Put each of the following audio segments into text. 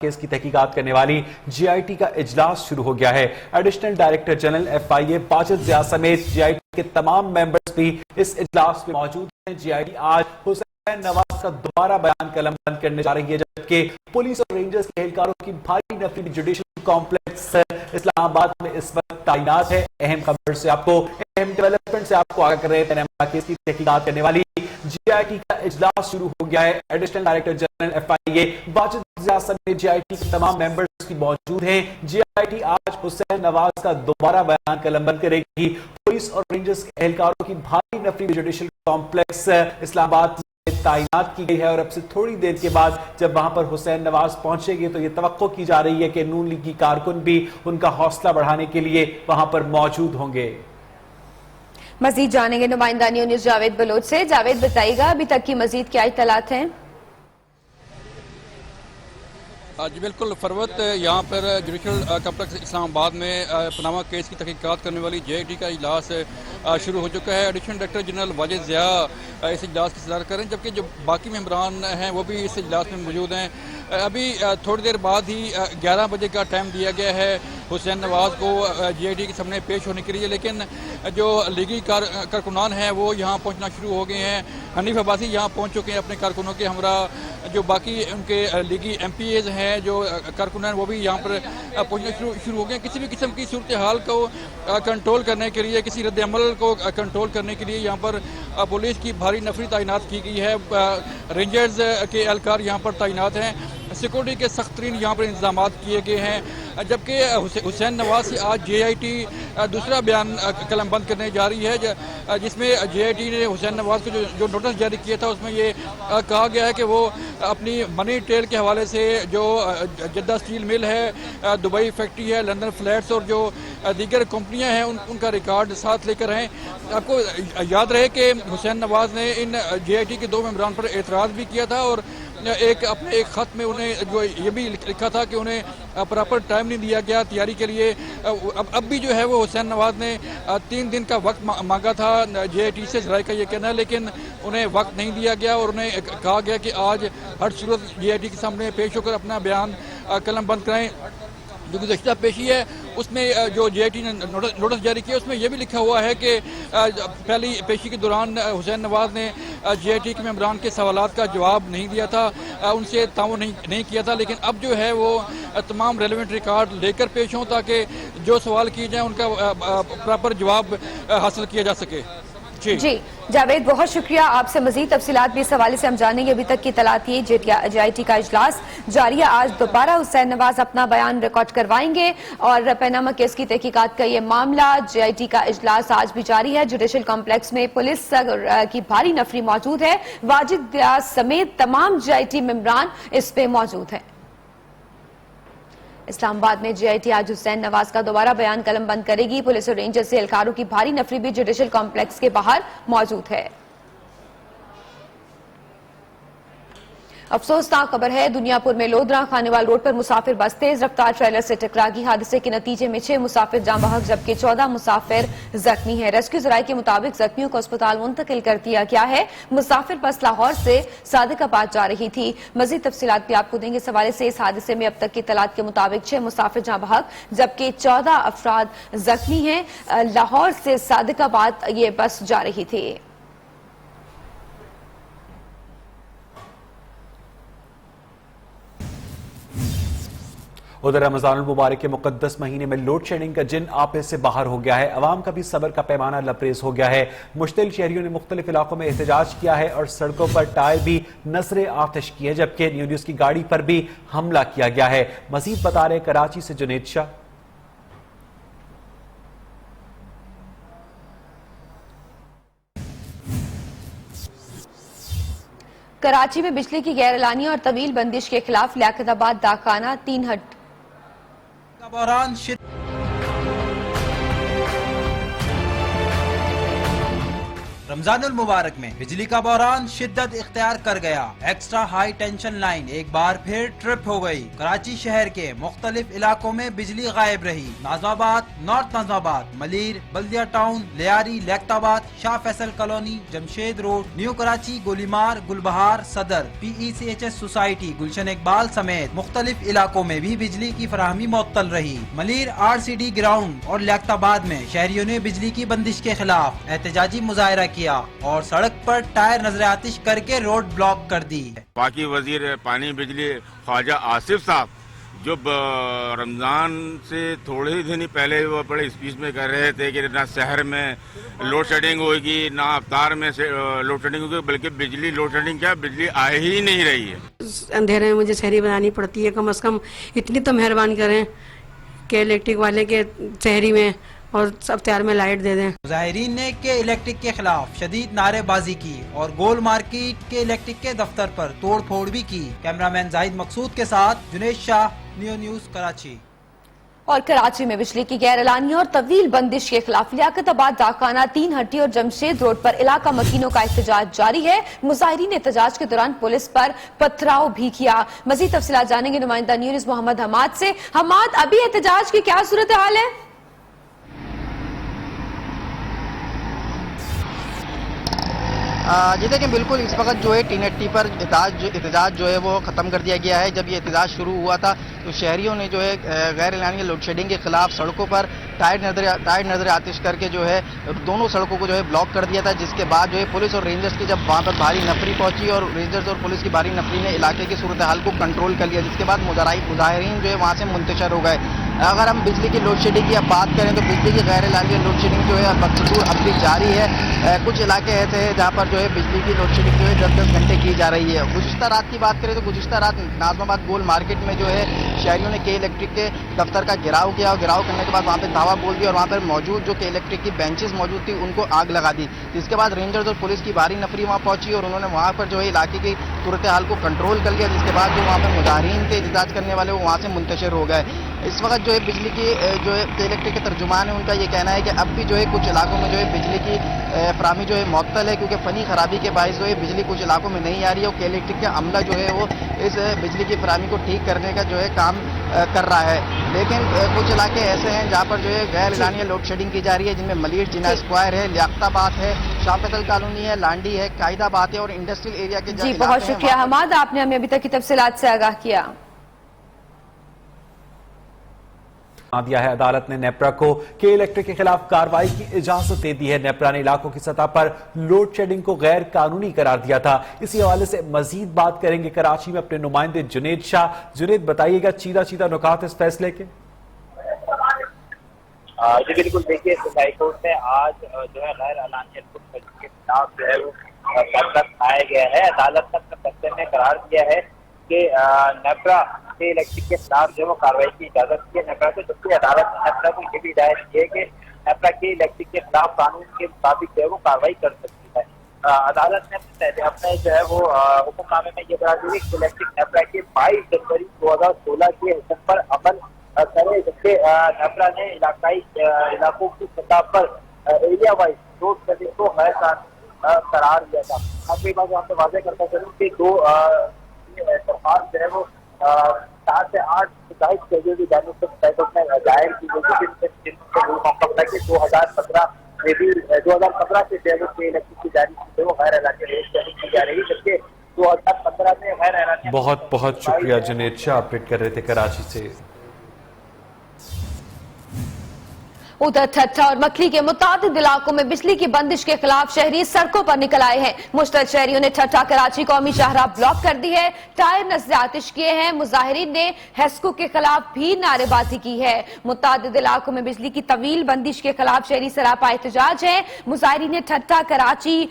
Case کی تحقیقات کرنے والی جے آئی ٹی کا اجلاس شروع ہو گیا ہے۔ ایڈیشنل ڈائریکٹر جنرل ایف آئی اے باجد ضیاء سمیت جے آئی ٹی کے تمام ممبرز بھی اس اجلاس میں موجود ہیں۔ جے آئی ٹی آج حسین نواز کا دوبارہ بیان قلم بند کرنے جا رہی ہے، جبکہ پولیس اور رینجرز کے اہلکاروں کی بھاری نفری جوڈیشل کمپلیکس اسلام آباد میں اس وقت تعینات ہے۔ اہم خبر سے آپ کو اہم ڈیولپمنٹ سے آپ کو آگاہ کر رہے ہیں۔ کیس کی تحقیقات کرنے والی جے آئی ٹی کا اجلاس شروع ہو گیا ہے۔ ایڈیشنل ڈائریکٹر جنرل ایف آئی اے باجد ضیاء سمیت جے آئی ٹی کے تمام ممبرز بھی موجود ہیں۔ جے آئی ٹی آج حسین نواز کا دوبارہ بیان قلم بند کرے گی۔ پولیس اور رینجرز کے اہلکاروں کی بھاری نفری جوڈیشل کمپلیکس اسلام آباد میں تعینات کی گئی ہے، اور اب سے تھوڑی دیر کے بعد جب وہاں پر حسین نواز پہنچے گے تو یہ توقع کی جا رہی ہے کہ نون لیگ کی کارکن بھی ان کا حوصلہ بڑھانے کے لیے وہاں پر موجود ہوں گے۔ مزید جانیں گے نمائندہ نیوز جاوید بلوچ سے۔ جاوید بتائیے گا ابھی تک کی مزید کیا اطلاعات ہیں؟ جی بالکل فروت، یہاں پر جوڈیشل کمپلیکس اسلام آباد میں پاناما کیس کی تحقیقات کرنے والی جے آئی ٹی کا اجلاس شروع ہو چکا ہے۔ ایڈیشنل ڈائریکٹر جنرل باجد ضیاء اس اجلاس کی صدارت کر رہے ہیں، جبکہ جو باقی ممبران ہیں وہ بھی اس اجلاس میں موجود ہیں۔ ابھی تھوڑی دیر بعد ہی 11 بجے کا ٹائم دیا گیا ہے حسین نواز کو جے آئی ٹی کے سامنے پیش ہونے کے لیے، لیکن جو لیگی کارکنان ہیں وہ یہاں پہنچنا شروع ہو گئے ہیں۔ حنیف عباسی یہاں پہنچ چکے ہیں اپنے کارکنوں کے ہمراہ۔ جو باقی ان کے لیگی ایم پی ایز ہیں، جو کارکن ہیں، وہ بھی یہاں پر پہنچنا شروع ہو گئے ہیں۔ کسی بھی قسم کی صورتحال کو کنٹرول کرنے کے لیے، کسی رد عمل کو کنٹرول کرنے کے لیے یہاں پر پولیس کی بھاری نفری تعینات کی گئی ہے۔ رینجرز کے اہلکار یہاں پر تعینات ہیں۔ سیکورٹی کے سخت ترین یہاں پر انتظامات کیے گئے ہیں، جبکہ حسین نواز سے آج جے آئی ٹی دوسرا بیان قلم بند کرنے جا رہی ہے، جس میں جے آئی ٹی نے حسین نواز کو جو نوٹس جاری کیا تھا اس میں یہ کہا گیا ہے کہ وہ اپنی منی ٹریل کے حوالے سے جو جدہ اسٹیل مل ہے، دبئی فیکٹری ہے، لندن فلیٹس اور جو دیگر کمپنیاں ہیں ان کا ریکارڈ ساتھ لے کر ہیں۔ آپ کو یاد رہے کہ حسین نواز نے ان جے آئی ٹی کے 2 ممبران پر اعتراض بھی کیا تھا، اور اپنے ایک خط میں انہیں جو یہ بھی لکھا تھا کہ انہیں پراپر ٹائم نہیں دیا گیا تیاری کے لیے۔ اب بھی جو ہے وہ حسین نواز نے 3 دن کا وقت مانگا تھا جے آئی ٹی سے، ذرائع کا یہ کہنا ہے، لیکن انہیں وقت نہیں دیا گیا اور انہیں کہا گیا کہ آج ہر صورت جے آئی ٹی کے سامنے پیش ہو کر اپنا بیان قلم بند کرائیں۔ جو گزشتہ پیشی ہے اس میں جو جے آئی ٹی نے نوٹس جاری کیا اس میں یہ بھی لکھا ہوا ہے کہ پہلی پیشی کے دوران حسین نواز نے جے آئی ٹی کے ممبران کے سوالات کا جواب نہیں دیا تھا، ان سے تعاون نہیں کیا تھا، لیکن اب جو ہے وہ تمام ریلیونٹ ریکارڈ لے کر پیش ہوں تاکہ جو سوال کیے جائیں ان کا پراپر جواب حاصل کیا جا سکے۔ جی جاوید، بہت شکریہ۔ آپ سے مزید تفصیلات بھی اس حوالے سے ہم جانیں گے۔ ابھی تک کی اطلاعات یہ جے آئی ٹی کا اجلاس جاری ہے، آج دوبارہ حسین نواز اپنا بیان ریکارڈ کروائیں گے، اور پاناما کیس کی تحقیقات کا یہ معاملہ، جے آئی ٹی کا اجلاس آج بھی جاری ہے۔ جوڈیشل کمپلیکس میں پولیس کی بھاری نفری موجود ہے، باجد ضیاء سمیت تمام جے آئی ٹی ممبران اس پہ موجود ہیں۔ اسلام آباد میں جے آئی ٹی آج حسین نواز کا دوبارہ بیان قلم بند کرے گی۔ پولیس اور رینجر سے اہلکاروں کی بھاری نفری بھی جوڈیشل کمپلیکس کے باہر موجود ہے۔ افسوسناک خبر ہے، دنیا پور میں لودھرا خانیوال روڈ پر مسافر بس تیز رفتار ٹریلر سے ٹکرا گئی۔ حادثے کے نتیجے میں 6 مسافر جاں بحق جبکہ 14 مسافر زخمی ہیں۔ ریسکیو ذرائع کے مطابق زخمیوں کو اسپتال منتقل کر دیا گیا ہے۔ مسافر بس لاہور سے صادق آباد جا رہی تھی۔ مزید تفصیلات بھی آپ کو دیں گے اس حوالے سے۔ اس حادثے میں اب تک کی اطلاعات کے مطابق 6 مسافر جاں بحق جبکہ 14 افراد زخمی ہیں۔ لاہور سے صادق آباد یہ بس جا رہی تھی۔ ادھر رمضان المبارک کے مقدس مہینے میں لوڈ شیڈنگ کا جن آپے سے باہر ہو گیا ہے، عوام کا بھی صبر کا پیمانہ لبریز ہو گیا ہے۔ مشتعل شہریوں نے مختلف علاقوں میں احتجاج کیا ہے اور سڑکوں پر ٹائر بھی نذر آتش کی ہے، جبکہ نیوز کی گاڑی پر بھی حملہ کیا گیا ہے۔ مزید بتا رہے کراچی سے جنید شاہ۔ کراچی میں بجلی کی غیر اعلانی اور طویل بندش کے خلاف لیاقت آباد ڈاکخانہ 3 ہٹ رمضان رمضان المبارک میں بجلی کا بحران شدت اختیار کر گیا. ایکسٹرا ہائی ٹینشن لائن ایک بار پھر ٹرپ ہو گئی. کراچی شہر کے مختلف علاقوں میں بجلی غائب رہی. نازم آباد، نارتھ نازم آباد، ملیر، بلدیہ town, Lyari, Liaquatabad, Shah Faisal colony, Jamshed road, new Karachi, Golimar, Gulbahar, Saddar, PECHS society, Gulshan Iqbal سمیت مختلف علاقوں میں بھی بجلی کی فراہمی معطل رہی. ملیر RCD گراؤنڈ اور لیکت آباد میں شہریوں نے بجلی کی بندش کے خلاف احتجاجی مظاہرہ کیا اور سڑک پر ٹائر نظر آتش کر کے روڈ بلاک کر دی. باقی وزیر پانی بجلی خواجہ آصف صاحب جو رمضان سے تھوڑے ہی دن پہلے وہ بڑے اسپیچ میں کہہ رہے تھے کہ نہ شہر میں لوڈ شیڈنگ ہوگی، نہ افطار میں لوڈ شیڈنگ ہوگی، بلکہ بجلی لوڈ شیڈنگ کیا بجلی آ ہی نہیں رہی ہے. اندھیرے میں مجھے سحری بنانی پڑتی ہے. کم از کم اتنی تو مہربانی کریں کہ الیکٹرک والے کے سحری میں اور افطار میں لائٹ دے دیں. مظاہرین نے کے الیکٹرک کے خلاف شدید نعرے بازی کی اور گول مارکیٹ کے الیکٹرک کے دفتر پر توڑ پھوڑ بھی کی. کیمرامین زاہد مقصود کے ساتھ جنید شاہ، نیو نیوز کراچی. اور کراچی میں بجلی کی غیر اعلانیہ اور طویل بندش کے خلاف لیاقت آباد، ڈاکانہ، 3 ہٹی اور جمشید روڈ پر علاقہ مکینوں کا احتجاج جاری ہے. مظاہرین نے احتجاج کے دوران پولیس پر پتھراؤ بھی کیا. مزید تفصیلات جانیں گے نمائندہ نیوز محمد حماد سے. حماد، ابھی احتجاج کی کیا صورتحال ہے؟ جی دیکھیں، بالکل اس وقت جو ہے ٹین ایٹی پر احتجاج جو ہے وہ ختم کر دیا گیا ہے. جب یہ احتجاج شروع ہوا تھا تو شہریوں نے جو ہے غیر اعلانیہ لوڈ شیڈنگ کے خلاف سڑکوں پر ٹائر نظر آتش کر کے جو ہے دونوں سڑکوں کو جو ہے بلاک کر دیا تھا. جس کے بعد جو ہے پولیس اور رینجرز کی جب وہاں پر بھاری نفری پہنچی اور رینجرز اور پولیس کی بھاری نفری نے علاقے کی صورتحال کو کنٹرول کر لیا. جس کے بعد مظاہرین جو ہے وہاں سے منتشر ہو گئے. اگر ہم بجلی کی لوڈ شیڈنگ کی اب بات کریں تو بجلی کی غیر اعلانیہ لوڈ شیڈنگ جو ہے اب بھی جاری ہے. کچھ علاقے ایسے ہیں جہاں پر جو ہے بجلی کی لوڈ شیڈنگ جو ہے 10 گھنٹے کی جا رہی ہے. گزشتہ رات کی بات کریں تو گزشتہ رات نازم آباد گول مارکیٹ میں جو ہے شہریوں نے کے الیکٹرک کے دفتر کا گھیراؤ کیا اور گھیراؤ کرنے کے بعد وہاں پہ دھاوا بول دیا اور وہاں پر موجود جو کے الیکٹرک کی بینچز موجود تھی ان کو آگ لگا دی. جس کے بعد رینجرز اور پولیس کی بھاری نفری وہاں پہنچی اور انہوں نے وہاں پر جو ہے علاقے کی صورتحال کو کنٹرول کر لیا. جس کے بعد جو وہاں پر مظاہرین کے احتجاج کرنے والے وہ وہاں سے منتشر ہو گئے. اس وقت جو ہے بجلی کی جو ہے الیکٹرک کے ترجمان ہے ان کا یہ کہنا ہے کہ اب بھی جو ہے کچھ علاقوں میں جو ہے بجلی کی فراہمی جو ہے معطل ہے کیونکہ فنی خرابی کے باعث جو ہے بجلی کچھ علاقوں میں نہیں آ رہی ہے. اور کے الیکٹرک کا عملہ جو ہے وہ اس بجلی کی فراہمی کو ٹھیک کرنے کا جو ہے کام کر رہا ہے. لیکن کچھ علاقے ایسے ہیں جہاں پر جو ہے غیر اعلانیہ لوڈ شیڈنگ کی جا رہی ہے جن میں ملیر جناح اسکوائر ہے، لیاقت آباد ہے، شاہ فیصل کالونی ہے، لانڈی ہے، قائد آباد ہے اور انڈسٹریل ایریا کے جی بہت شکریہ حماد، آپ نے ہمیں ابھی تک کی تفصیلات سے آگاہ کیا. دیا ہے عدالت نے نیپرا کو کہ الیکٹرک کے خلاف کارروائی کی اجازت دے دی ہے. نیپرا نے علاقوں کی سطح پر لوڈ شیڈنگ کو غیر قانونی قرار دیا تھا. اسی حوالے سے مزید بات کریں گے کراچی میں اپنے نمائندے جنید شاہ. جنید، بتائیے گا چیدہ نکات اس فیصلے کے. جی بالکل، دیکھیے ہائی کورٹ نے آج جو ہے غیر اعلانیہ لوڈ شیڈنگ کے خلاف جو ہے وہ فیصلہ سنایا گیا ہے. عدالت نے اپنے فیصلے میں قرار دیا ہے کہ نیپرا کے الیکٹرک کے خلاف جو ہے وہ کارروائی کی اجازت دی ہے نیپرا کو. جبکہ عدالت نے نیپرا کو یہ بھی ہدایت کی ہے کہ نیپرا کے الیکٹرک کے خلاف قانون کے مطابق جو ہے وہ کارروائی کر سکتی ہے. عدالت نے اپنے جو ہے وہ حکم نامے میں یہ قرار دیا کہ الیکٹرک نیپرا کے 22 جنوری 2016 کے حکم پر عمل کرے. جبکہ نیپرا نے علاقوں کی سطح پر ایریا وائز لوڈ شیڈنگ کو غیر قانونی قرار دیا تھا. اب یہ بات یہاں پہ واضح کرتا چلوں کہ دو درخواست جو ہے وہ 7 سے 8 متعدد شہریوں کی جانب سے دائر کی گئی تھی، جن سے موقع تھا کہ 2015 میں بھی 2015 سے شہروں کے الیکٹرک کی جانب سے وہ غیر اعلانیہ لوڈ شیڈنگ کی جا رہی ہے. جبکہ 2015 میں غیر اعلانیہ بہت شکریہ جنید شاہ، اپڈیٹ کر رہے تھے کراچی سے. ادھر ٹھٹھا اور مکھلی کے متعدد علاقوں میں بجلی کی بندش کے خلاف شہری سڑکوں پر نکل آئے ہیں. مشتعل شہریوں نے ٹھٹھا کراچی قومی شاہراہ بلاک کر دی ہے، ٹائر نظر آتش کیے ہیں. مظاہرین نے ہیسکو کے خلاف بھی نعرے بازی کی ہے. متعدد علاقوں میں بجلی کی طویل بندش کے خلاف شہری سراپا احتجاج ہے. مظاہرین نے ٹھٹھا کراچی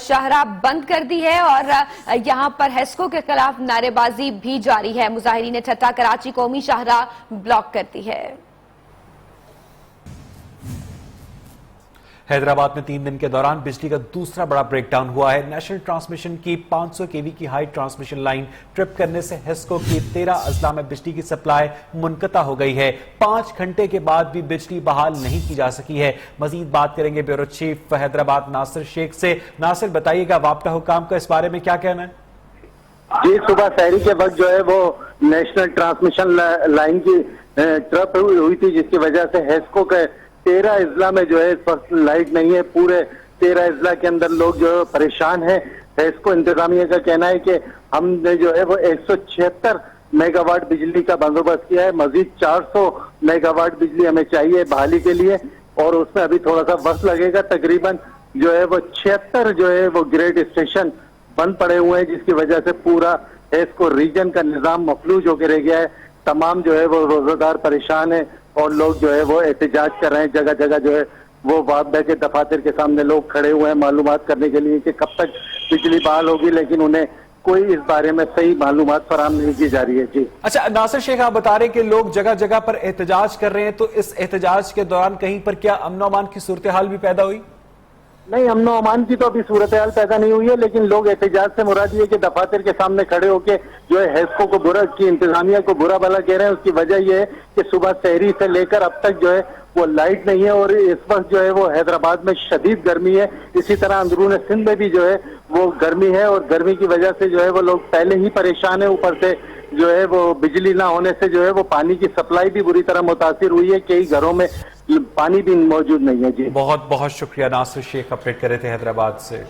شاہراہ بند کر دی ہے اور یہاں پر ہیسکو کے خلاف نعرے بازی بھی جاری ہے. مظاہرین نے ٹھٹھا کراچی قومی شاہراہ بلاک کر دی ہے. حیدرآباد میں 3 دن کے دوران بجلی کا دوسرا بڑا بریک ڈاؤن ہوا ہے۔ نیشنل ٹرانسمیشن کی 500 kV کی ہائی ٹرانسمیشن لائن ٹرپ کرنے سے ہیسکو کی 13 اضلاع میں بجلی کی سپلائی منقطع ہو گئی ہے۔ 5 گھنٹے کے بعد بھی بجلی بحال نہیں کی جا سکی ہے۔ مزید بات کریں گے بیورو چیف حیدرآباد ناصر شیخ سے۔ ناصر بتائیے گا وابڈا حکام کا اس بارے میں کیا کہنا ہے؟ جی، صبح سحری کے وقت جو ہے وہ نیشنل ٹرانسمیشن لائن کی ٹرپ ہوئی تھی، جس کی وجہ سے ہیسکو کے 13 اضلاع میں جو ہے اس وقت لائٹ نہیں ہے۔ پورے 13 اضلاع کے اندر لوگ جو ہے پریشان ہیں۔ ہیسکو انتظامیہ کا کہنا ہے کہ ہم نے جو ہے وہ 176 میگا واٹ بجلی کا بندوبست کیا ہے، مزید 400 میگا واٹ بجلی ہمیں چاہیے بحالی کے لیے، اور اس میں ابھی تھوڑا سا وقت لگے گا۔ تقریباً جو ہے وہ 76 جو ہے وہ گریڈ اسٹیشن بند پڑے ہوئے ہیں، جس کی وجہ سے پورا ہیسکو ریجن کا نظام مفلوج ہو کے رہ گیا ہے۔ تمام جو ہے وہ روزہ دار پریشان ہیں اور لوگ جو ہے وہ احتجاج کر رہے ہیں۔ جگہ جگہ جو ہے وہ وابڈا کے دفاتر کے سامنے لوگ کھڑے ہوئے ہیں معلومات کرنے کے لیے کہ کب تک بجلی بحال ہوگی، لیکن انہیں کوئی اس بارے میں صحیح معلومات فراہم نہیں کی جا رہی ہے۔ جی اچھا ناصر شیخ، آپ بتا رہے ہیں کہ لوگ جگہ جگہ پر احتجاج کر رہے ہیں، تو اس احتجاج کے دوران کہیں پر کیا امن و امان کی صورتحال بھی پیدا ہوئی؟ نہیں، امن و امان کی تو ابھی صورتحال پیدا نہیں ہوئی ہے، لیکن لوگ احتجاج سے مراد یہ کہ دفاتر کے سامنے کھڑے ہو کے جو ہے ہیسکو کو برا کی انتظامیہ کو برا بھلا کہہ رہے ہیں۔ اس کی وجہ یہ ہے کہ صبح سحری سے لے کر اب تک جو ہے وہ لائٹ نہیں ہے، اور اس وقت جو ہے وہ حیدرآباد میں شدید گرمی ہے۔ اسی طرح اندرون سندھ میں بھی جو ہے وہ گرمی ہے، اور گرمی کی وجہ سے جو ہے وہ لوگ پہلے ہی پریشان ہیں۔ اوپر سے جو ہے وہ بجلی نہ ہونے سے جو ہے وہ پانی کی سپلائی بھی بری طرح متاثر ہوئی ہے، کئی گھروں میں پانی بھی موجود نہیں ہے۔ جی بہت بہت شکریہ ناصر شیخ، اپڈیٹ کر رہے تھے حیدرآباد سے۔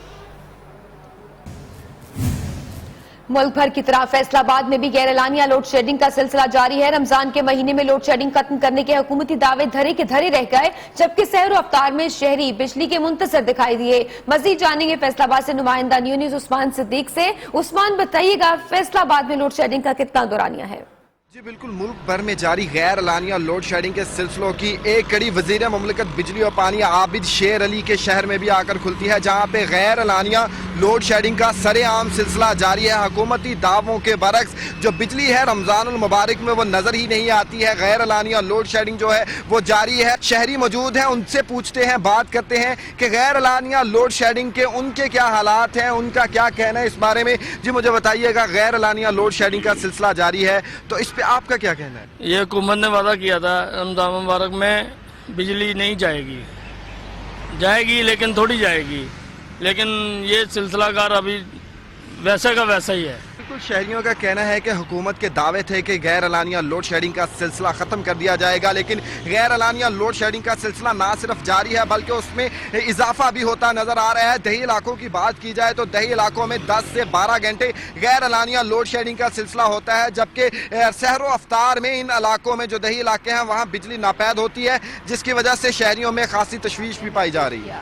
ملک بھر کی طرح فیصلہ آباد میں بھی غیر اعلانیہ لوڈ شیڈنگ کا سلسلہ جاری ہے۔ رمضان کے مہینے میں لوڈ شیڈنگ ختم کرنے کے حکومتی دعوے دھرے کے دھرے رہ گئے، جبکہ سیر و افطار میں شہری بجلی کے منتظر دکھائی دیے۔ مزید جانیں گے فیصلہ آباد سے نمائندہ نیوز عثمان صدیق سے۔ عثمان بتائیے گا فیصلہ آباد میں لوڈ شیڈنگ کا کتنا دورانیہ ہے؟ جی بالکل، ملک بھر میں جاری غیر اعلانیہ لوڈ شیڈنگ کے سلسلوں کی ایک کڑی وزیر مملکت بجلی اور پانی عابد شیر علی کے شہر میں بھی آ کر کھلتی ہے، جہاں پہ غیر اعلانیہ لوڈ شیڈنگ کا سرے عام سلسلہ جاری ہے۔ حکومتی دعووں کے برعکس جو بجلی ہے رمضان المبارک میں وہ نظر ہی نہیں آتی ہے، غیر اعلانیہ لوڈ شیڈنگ جو ہے وہ جاری ہے۔ شہری موجود ہیں، ان سے پوچھتے ہیں، بات کرتے ہیں کہ غیر اعلانیہ لوڈ شیڈنگ کے ان کے کیا حالات ہیں، ان کا کیا کہنا ہے اس بارے میں۔ جی مجھے بتائیے گا، غیر اعلانیہ لوڈ شیڈنگ کا سلسلہ جاری ہے تو اس پہ آپ کا کیا کہنا ہے؟ یہ حکومت نے وعدہ کیا تھا رمضان مبارک میں بجلی نہیں جائے گی لیکن تھوڑی جائے گی، لیکن یہ سلسلہ کار ابھی ویسے کا ویسا ہی ہے۔ بالکل، شہریوں کا کہنا ہے کہ حکومت کے دعوے تھے کہ غیر اعلانیہ لوڈ شیڈنگ کا سلسلہ ختم کر دیا جائے گا، لیکن غیر اعلانیہ لوڈ شیڈنگ کا سلسلہ نہ صرف جاری ہے بلکہ اس میں اضافہ بھی ہوتا نظر آ رہا ہے۔ دیہی علاقوں کی بات کی جائے تو دیہی علاقوں میں 10 سے 12 گھنٹے غیر اعلانیہ لوڈ شیڈنگ کا سلسلہ ہوتا ہے، جبکہ سحر و افطار میں ان علاقوں میں جو دیہی علاقے ہیں وہاں بجلی ناپید ہوتی ہے، جس کی وجہ سے شہریوں میں خاصی تشویش بھی پائی جا رہی ہے۔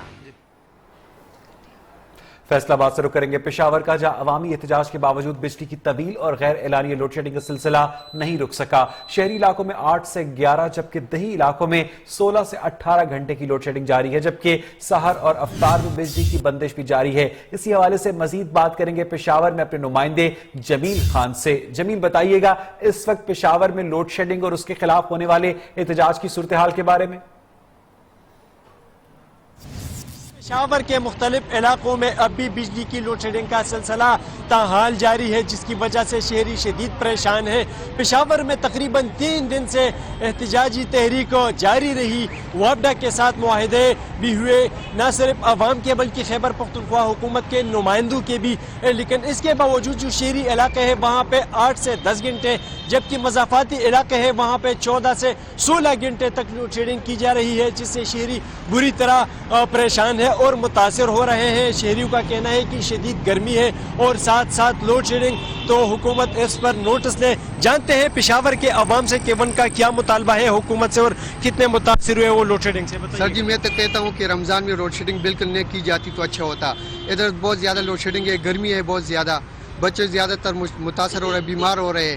فیصلہ آباد سے رخ کریں گے پشاور کا، جہاں عوامی احتجاج کے باوجود بجلی کی طویل اور غیر اعلانیہ لوڈ شیڈنگ کا سلسلہ نہیں رک سکا۔ شہری علاقوں میں 8 سے 11 جبکہ دیہی علاقوں میں 16 سے 18 گھنٹے کی لوڈ شیڈنگ جاری ہے، جبکہ سحر اور افطار میں بجلی کی بندش بھی جاری ہے۔ اسی حوالے سے مزید بات کریں گے پشاور میں اپنے نمائندے جمیل خان سے۔ جمیل بتائیے گا اس وقت پشاور میں لوڈ شیڈنگ اور اس کے خلاف ہونے والے احتجاج کی صورتحال کے بارے میں۔ پشاور کے مختلف علاقوں میں اب بھی بجلی کی لوڈ شیڈنگ کا سلسلہ تاحال جاری ہے، جس کی وجہ سے شہری شدید پریشان ہیں۔ پشاور میں تقریباً 3 دن سے احتجاجی تحریک جاری رہی، وابڈا کے ساتھ معاہدے بھی ہوئے، نہ صرف عوام کے بلکہ خیبر پختونخوا حکومت کے نمائندوں کے بھی، لیکن اس کے باوجود جو شہری علاقے ہیں وہاں پہ 8 سے 10 گھنٹے، جبکہ مضافاتی علاقے ہیں وہاں پہ 14 سے 16 گھنٹے تک لوڈ شیڈنگ کی جا رہی ہے، جس سے شہری بری طرح پریشان ہے اور متاثر ہو رہے ہیں۔ شہریوں کا کہنا ہے کہ شدید گرمی ہے اور ساتھ ساتھ لوڈ شیڈنگ، تو حکومت اس پر نوٹس لے۔ جانتے ہیں پشاور کے عوام سے کہ ان کا کیا مطالبہ ہے حکومت سے اور کتنے متاثر ہوئے وہ لوڈ شیڈنگ سے۔ سر جی میں تو کہتا ہوں کہ رمضان میں لوڈ شیڈنگ بالکل نہیں کی جاتی تو اچھا ہوتا۔ ادھر بہت زیادہ لوڈ شیڈنگ ہے، گرمی ہے بہت زیادہ، بچے زیادہ تر متاثر ہو رہے ہیں، بیمار ہو رہے ہیں،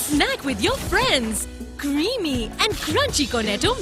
Snack with your friends. Creamy and crunchy cornetto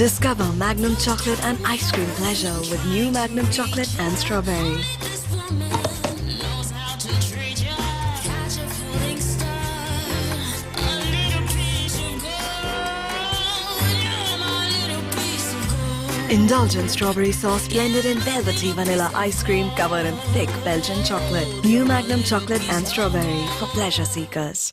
Discover Magnum chocolate and ice cream pleasure with new Magnum chocolate and strawberry. Indulgent strawberry sauce blended in velvety vanilla ice cream covered in thick Belgian chocolate. New Magnum chocolate and strawberry for pleasure seekers.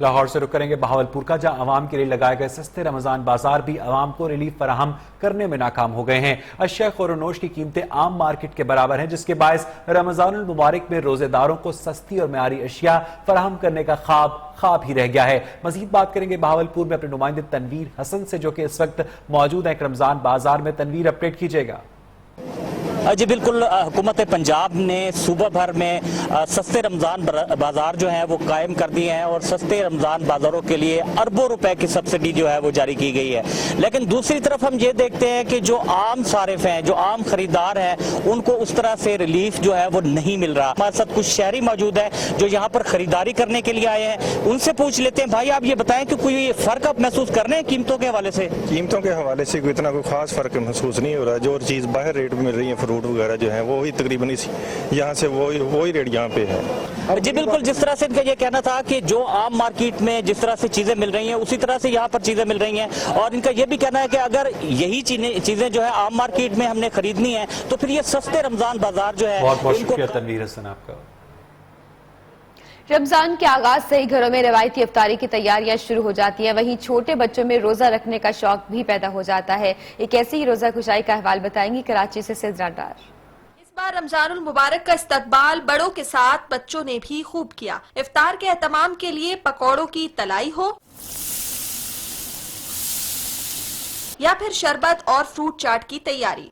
Lahore سے رخ کریں گے بہاولپور کا، جہاں عوام کے لیے لگائے گئے سستے رمضان بازار بھی عوام کو ریلیف فراہم کرنے میں ناکام ہو گئے ہیں۔ اشیاء خور و نوش کی قیمتیں عام مارکیٹ کے برابر ہیں، جس کے باعث رمضان المبارک میں روزے داروں کو سستی اور معیاری اشیاء فراہم کرنے کا خواب ہی رہ گیا ہے۔ مزید بات کریں گے بہاولپور میں اپنے نمائندے تنویر حسن سے، جو کہ اس وقت موجود ہیں رمضان بازار میں۔ تنویر، اپڈیٹ کیجیے گا۔ جی بالکل، حکومت پنجاب نے صوبہ بھر میں سستے رمضان بازار جو ہیں وہ قائم کر دیے ہیں، اور سستے رمضان بازاروں کے لیے اربوں روپے کی سبسڈی جو ہے وہ جاری کی گئی ہے۔ لیکن دوسری طرف ہم یہ دیکھتے ہیں کہ جو عام صارف ہیں، جو عام خریدار ہیں، ان کو اس طرح سے ریلیف جو ہے وہ نہیں مل رہا۔ ہمارے ساتھ کچھ شہری موجود ہیں جو یہاں پر خریداری کرنے کے لیے آئے ہیں، ان سے پوچھ لیتے ہیں۔ بھائی آپ یہ بتائیں کہ کوئی فرق آپ محسوس کر رہے ہیں قیمتوں کے حوالے سے؟ قیمتوں کے حوالے سے اتنا کوئی خاص فرق محسوس نہیں ہو رہا، جو چیز باہر ریٹ میں مل رہی ہے، فروٹ وغیرہ جو ہیں وہی تقریباً یہاں سے وہی ریٹ یہاں پہ ہے۔ جی بالکل، جس طرح سے ان کا یہ کہنا تھا کہ جو عام مارکیٹ میں جس طرح سے چیزیں مل رہی ہیں اسی طرح سے یہاں پر چیزیں مل رہی ہیں، اور ان کا یہ بھی کہنا ہے کہ اگر یہی چیزیں جو ہے عام مارکیٹ میں ہم نے خریدنی ہے تو پھر یہ سستے رمضان بازار جو ہے۔ بہت بہت شکریہ تنویر حسن آپ کا۔ رمضان کے آغاز سے ہی گھروں میں روایتی افطاری کی تیاریاں شروع ہو جاتی ہیں، وہیں چھوٹے بچوں میں روزہ رکھنے کا شوق بھی پیدا ہو جاتا ہے۔ ایک ایسی ہی روزہ کشائی کا احوال بتائیں گی کراچی سے سدرا ڈار۔ اس بار رمضان المبارک کا استقبال بڑوں کے ساتھ بچوں نے بھی خوب کیا۔ افطار کے اہتمام کے لیے پکوڑوں کی تلائی ہو یا پھر شربت اور فروٹ چاٹ کی تیاری،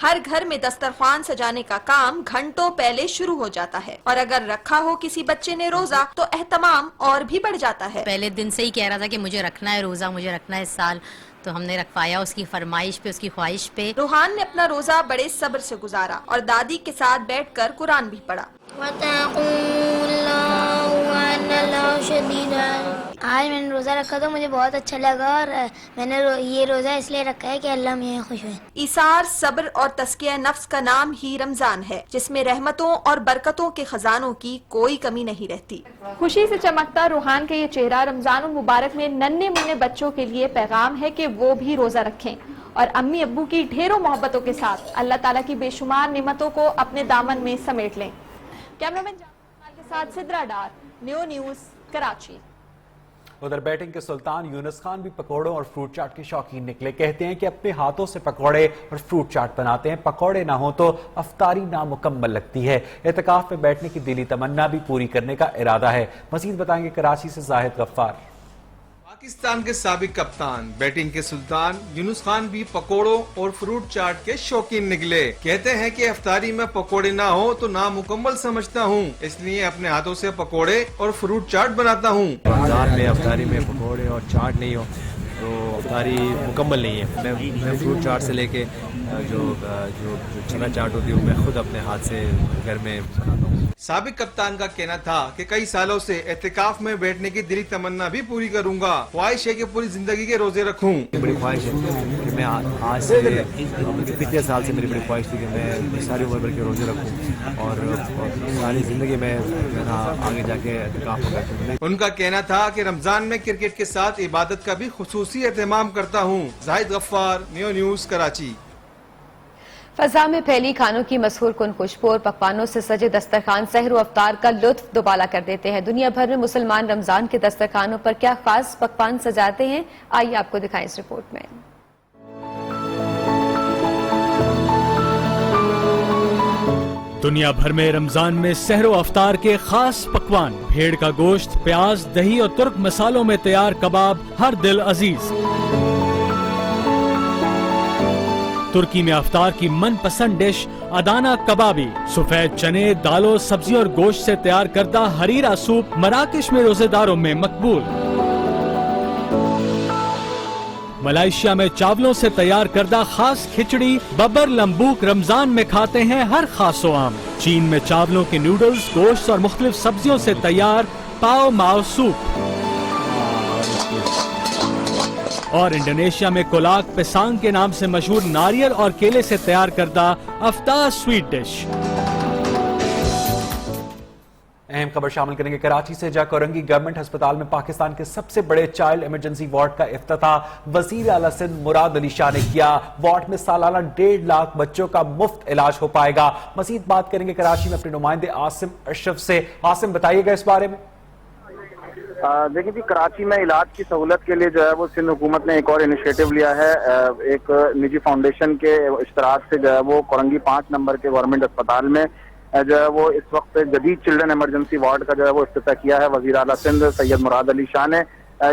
ہر گھر میں دسترخوان سجانے کا کام گھنٹوں پہلے شروع ہو جاتا ہے، اور اگر رکھا ہو کسی بچے نے روزہ تو اہتمام اور بھی بڑھ جاتا ہے۔ پہلے دن سے ہی کہہ رہا تھا کہ مجھے رکھنا ہے روزہ، مجھے رکھنا ہے اس سال، تو ہم نے رکھوایا اس کی فرمائش پہ، اس کی خواہش پہ۔ روحان نے اپنا روزہ بڑے صبر سے گزارا اور دادی کے ساتھ بیٹھ کر قرآن بھی پڑھا۔ آج میں نے روزہ رکھا تو مجھے بہت اچھا لگا، اور میں نے یہ روزہ اس لیے رکھا ہے کہ اللہ مجھے خوش ہوئے۔ ایثار، صبر اور تزکیہ نفس کا نام ہی رمضان ہے، جس میں رحمتوں اور برکتوں کے خزانوں کی کوئی کمی نہیں رہتی۔ خوشی سے چمکتا روحان کا یہ چہرہ رمضان المبارک میں ننھے منھے بچوں کے لیے پیغام ہے کہ وہ بھی روزہ رکھیں اور امی ابو کی ڈھیروں محبتوں کے ساتھ اللہ تعالیٰ کی بے شمار نعمتوں کو اپنے دامن میں سمیٹ لیں۔ کیمرامین کے ساتھ سدرا ڈار، نیو نیوز، کراچی۔ ادھر بیٹنگ کے سلطان یونس خان بھی پکوڑوں اور فروٹ چاٹ کے شوقین نکلے۔ کہتے ہیں کہ اپنے ہاتھوں سے پکوڑے اور فروٹ چاٹ بناتے ہیں، پکوڑے نہ ہوں تو افطاری نامکمل لگتی ہے۔ اعتکاف میں بیٹھنے کی دلی تمنا بھی پوری کرنے کا ارادہ ہے۔ مزید بتائیں گے کراچی سے زاہد غفار۔ پاکستان کے سابق کپتان، بیٹنگ کے سلطان یونس خان بھی پکوڑوں اور فروٹ چاٹ کے شوقین نکلے۔ کہتے ہیں کہ افطاری میں پکوڑے نہ ہو تو نامکمل سمجھتا ہوں، اس لیے اپنے ہاتھوں سے پکوڑے اور فروٹ چاٹ بناتا ہوں۔ رمضان میں افطاری میں پکوڑے اور چاٹ نہیں ہو تو افطاری مکمل نہیں ہے۔ میں فروٹ چاٹ سے لے کے جو چنا چاٹ ہوتی ہے وہ میں خود اپنے ہاتھ سے گھر میں بناتا ہوں۔ سابق کپتان کا کہنا تھا کہ کئی سالوں سے اعتکاف میں بیٹھنے کی دلی تمنا بھی پوری کروں گا، خواہش ہے کہ پوری زندگی کے روزے رکھوں۔ بڑی خواہش ہے کہ میں آج سے پچھلے سال سے میری بڑی خواہش تھی کہ میں ساری عمر بھر کے روزے رکھوں اور ساری زندگی میں آگے جا کے اعتکاف میں بیٹھوں۔ ان کا کہنا تھا کہ رمضان میں کرکٹ کے ساتھ عبادت کا بھی خصوصی اہتمام کرتا ہوں۔ زاہد غفار، نیو نیوز، کراچی۔ فضا میں پھیلی کھانوں کی مسحور کن خوشبو اور پکوانوں سے سجے دسترخوان سحر و افطار کا لطف دوبالا کر دیتے ہیں۔ دنیا بھر میں مسلمان رمضان کے دسترخوانوں پر کیا خاص پکوان سجاتے ہیں، آئیے آپ کو دکھائیں اس رپورٹ میں۔ دنیا بھر میں رمضان میں سحر و افطار کے خاص پکوان، بھیڑ کا گوشت، پیاز، دہی اور ترک مسالوں میں تیار کباب ہر دل عزیز۔ ترکی میں افطار کی من پسند ڈش ادانا کبابی، سفید چنے، دالوں، سبزیوں اور گوشت سے تیار کردہ حریرہ سوپ مراکش میں روزے داروں میں مقبول۔ ملائیشیا میں چاولوں سے تیار کردہ خاص کھچڑی ببر لمبوک رمضان میں کھاتے ہیں ہر خاص و عام۔ چین میں چاولوں کے نوڈلز، گوشت اور مختلف سبزیوں سے تیار پاؤ ماؤ سوپ، اور انڈونیشیا میں کولاک پسانگ کے نام سے مشہور ناریل اور کیلے سے تیار کردہ افطار سویٹ ڈش۔ اہم خبر شامل کریں گے کراچی سے، جہاں کورنگی گورنمنٹ ہسپتال میں پاکستان کے سب سے بڑے چائلڈ ایمرجنسی وارڈ کا افتتاح وزیر اعلیٰ سندھ مراد علی شاہ نے کیا۔ وارڈ میں سالانہ 1.5 لاکھ بچوں کا مفت علاج ہو پائے گا۔ مزید بات کریں گے کراچی میں اپنے نمائندے عاصم اشرف سے۔ عاصم بتائیے گا اس بارے میں۔ دیکھیں جی، کراچی میں علاج کی سہولت کے لیے جو ہے وہ سندھ حکومت نے ایک اور انیشیٹو لیا ہے۔ ایک نجی فاؤنڈیشن کے اشتراک سے جو ہے وہ کورنگی 5 نمبر کے گورنمنٹ اسپتال میں جو ہے وہ اس وقت جدید چلڈرن ایمرجنسی وارڈ کا جو ہے وہ افتتاح کیا ہے وزیر اعلیٰ سندھ سید مراد علی شاہ نے۔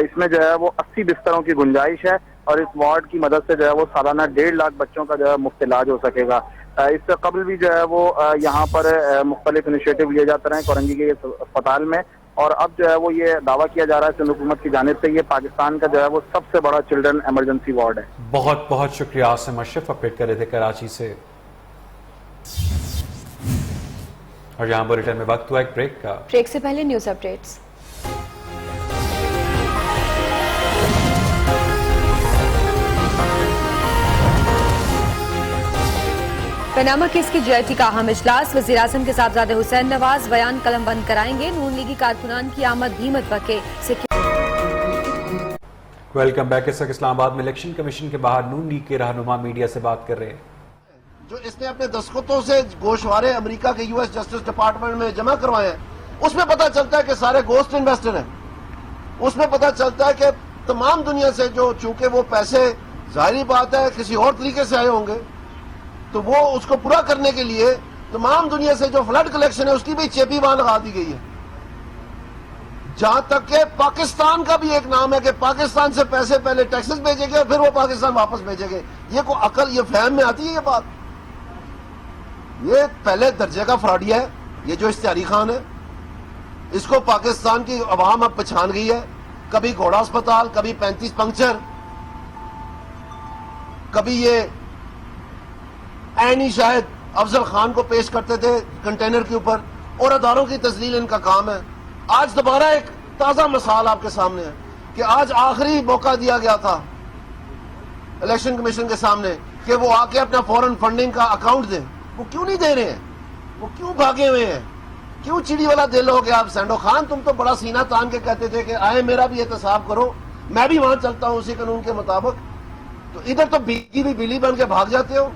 اس میں جو ہے وہ 80 بستروں کی گنجائش ہے اور اس وارڈ کی مدد سے جو ہے وہ سالانہ 1.5 لاکھ بچوں کا جو ہے مفت علاج ہو سکے گا۔ اس سے قبل بھی جو ہے وہ یہاں پر مختلف انیشیٹو لیے جاتے رہے کورنگی کے اسپتال میں، اور اب جو ہے وہ یہ دعویٰ کیا جا رہا ہے سندھ حکومت کی جانب سے یہ پاکستان کا جو ہے وہ سب سے بڑا چلڈرن ایمرجنسی وارڈ ہے۔ بہت بہت شکریہ عاصم اشرف، اپڈیٹ کر رہے تھے کراچی سے۔ اور یہاں بلیٹن میں وقت ہوا ایک بریک کا۔ بریک سے پہلے نیوز اپڈیٹس۔ پاناما کیس کی جے آئی ٹی کا اہم اجلاس، وزیر اعظم کے صاحبزادے حسین نواز بیان قلم بند کرائیں گے۔ نون لیگی کارکنان کی آمد بھی متوقع۔ Welcome back. اس وقت اسلام آباد میں الیکشن کمیشن کے باہر نون لیگ کے رہنما میڈیا سے بات کر رہے ہیں۔ جو اس نے اپنے دستخطوں سے گوشوارے امریکہ کے US جسٹس ڈپارٹمنٹ میں جمع کروائے ہیں، اس میں پتہ چلتا ہے کہ سارے گوسٹ انویسٹر ہیں۔ اس میں پتہ چلتا ہے کہ تمام دنیا سے جو چونکہ وہ پیسے ظاہری بات ہے کسی اور طریقے سے آئے ہوں گے، تو وہ اس کو پورا کرنے کے لیے تمام دنیا سے جو فلڈ کلیکشن ہے اس کی بھی چیپی وہاں لگا دی گئی ہے۔ جہاں تک کہ پاکستان کا بھی ایک نام ہے کہ پاکستان سے پیسے پہلے ٹیکسز بھیجے گئے پھر وہ پاکستان واپس بھیجے گئے۔ یہ کوئی عقل، یہ فہم میں آتی ہے یہ بات؟ یہ پہلے درجے کا فراڈی ہے یہ جو اشتہاری خان ہے۔ اس کو پاکستان کی عوام اب پہچان گئی ہے۔ کبھی گھوڑا اسپتال، کبھی 35 پنکچر، کبھی یہ عینی شاہد افضل خان کو پیش کرتے تھے کنٹینر کے اوپر، اور اداروں کی تذلیل ان کا کام ہے۔ آج دوبارہ ایک تازہ مثال آپ کے سامنے ہے کہ آج آخری موقع دیا گیا تھا الیکشن کمیشن کے سامنے کہ وہ آ کے اپنا فورن فنڈنگ کا اکاؤنٹ دیں۔ وہ کیوں نہیں دے رہے ہیں؟ وہ کیوں بھاگے ہوئے ہیں؟ کیوں چڑی والا دل ہو گیا؟ آپ سینڈو خان تم تو بڑا سینہ تان کے کہتے تھے کہ آئے میرا بھی احتساب کرو، میں بھی وہاں چلتا ہوں اسی قانون کے مطابق، تو ادھر تو بیگی بھی بلی بن کے بھاگ جاتے ہو۔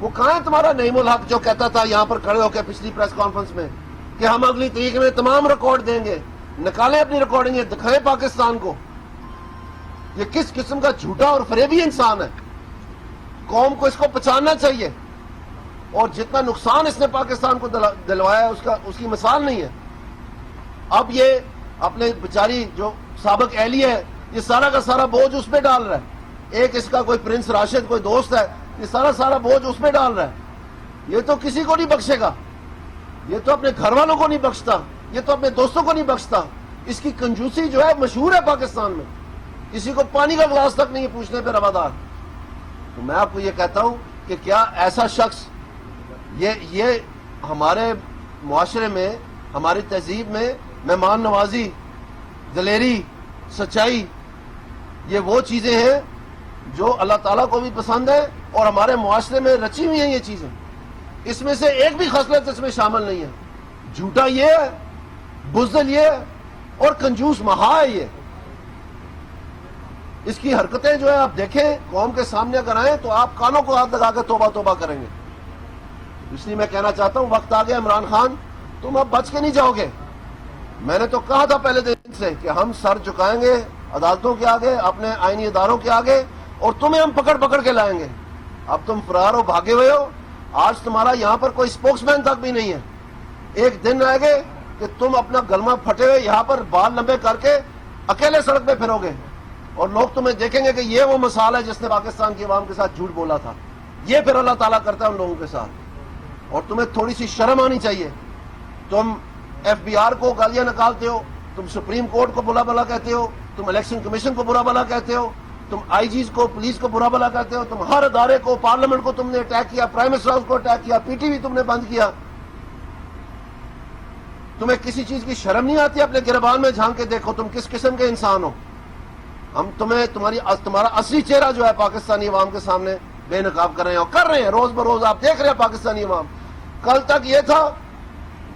وہ کہاں ہے تمہارا نعیم الحق جو کہتا تھا یہاں پر کھڑے ہو کے پچھلی پریس کانفرنس میں کہ ہم اگلی تاریخ میں تمام ریکارڈ دیں گے؟ نکالیں اپنی ریکارڈنگ، دکھائیں پاکستان کو یہ کس قسم کا جھوٹا اور فریبی انسان ہے۔ قوم کو اس کو پہچاننا چاہیے، اور جتنا نقصان اس نے پاکستان کو دلوایا ہے اس کی مثال نہیں ہے۔ اب یہ اپنے بیچاری جو سابق اہلیہ ہے یہ سارا کا سارا بوجھ اس پہ ڈال رہا ہے۔ ایک اس کا کوئی پرنس راشد کوئی دوست ہے، یہ سارا بوجھ اس پہ ڈال رہا ہے۔ یہ تو کسی کو نہیں بخشے گا، یہ تو اپنے گھر والوں کو نہیں بخشتا، یہ تو اپنے دوستوں کو نہیں بخشتا۔ اس کی کنجوسی جو ہے مشہور ہے پاکستان میں، کسی کو پانی کا گلاس تک نہیں پوچھنے پہ روادار۔ تو میں آپ کو یہ کہتا ہوں کہ کیا ایسا شخص یہ ہمارے معاشرے میں، ہماری تہذیب میں مہمان نوازی، دلیری، سچائی، یہ وہ چیزیں ہیں جو اللہ تعالیٰ کو بھی پسند ہے اور ہمارے معاشرے میں رچی ہوئی ہیں یہ چیزیں۔ اس میں سے ایک بھی خصلت اس میں شامل نہیں ہے۔ جھوٹا یہ ہے، بزدل یہ ہے، اور کنجوس مہا ہے یہ۔ اس کی حرکتیں جو ہے آپ دیکھیں قوم کے سامنے اگر آئیں تو آپ کانوں کو ہاتھ لگا کے توبہ توبہ کریں گے۔ اس لیے میں کہنا چاہتا ہوں وقت آ گیا عمران خان، تم اب بچ کے نہیں جاؤ گے۔ میں نے تو کہا تھا پہلے دن سے کہ ہم سر جھکائیں گے عدالتوں کے آگے، اپنے آئینی اداروں کے آگے، اور تمہیں ہم پکڑ کے لائیں گے۔ اب تم فرار ہو، بھاگے ہوئے ہو۔ آج تمہارا یہاں پر کوئی اسپوکس مین تک بھی نہیں ہے۔ ایک دن آئے گے کہ تم اپنا گلمہ پھٹے ہوئے یہاں پر بال لمبے کر کے اکیلے سڑک پہ پھرو گے، اور لوگ تمہیں دیکھیں گے کہ یہ وہ مثال ہے جس نے پاکستان کی عوام کے ساتھ جھوٹ بولا تھا۔ یہ پھر اللہ تعالیٰ کرتا ہے ان لوگوں کے ساتھ، اور تمہیں تھوڑی سی شرم آنی چاہیے۔ تم FBR کو گالیاں نکالتے ہو، تم سپریم کورٹ کو برا بلا کہتے ہو، تم الیکشن کمیشن کو برا بلا کہتے ہو، تم IGs کو، پولیس کو برا بلا کہتے ہو، تم ہر ادارے کو، پارلیمنٹ کو تم نے اٹیک کیا، پرائم منسٹر ہاؤس کو اٹیک کیا، PTV تم نے بند کیا۔ تمہیں کسی چیز کی شرم نہیں آتی؟ اپنے گریبان میں جھانک کے دیکھو تم کس قسم کے انسان ہو۔ ہم تمہارا اصلی چہرہ جو ہے پاکستانی عوام کے سامنے بے نقاب کر رہے ہیں، اور کر رہے ہیں روز بروز۔ آپ دیکھ رہے ہیں پاکستانی عوام۔ کل تک یہ تھا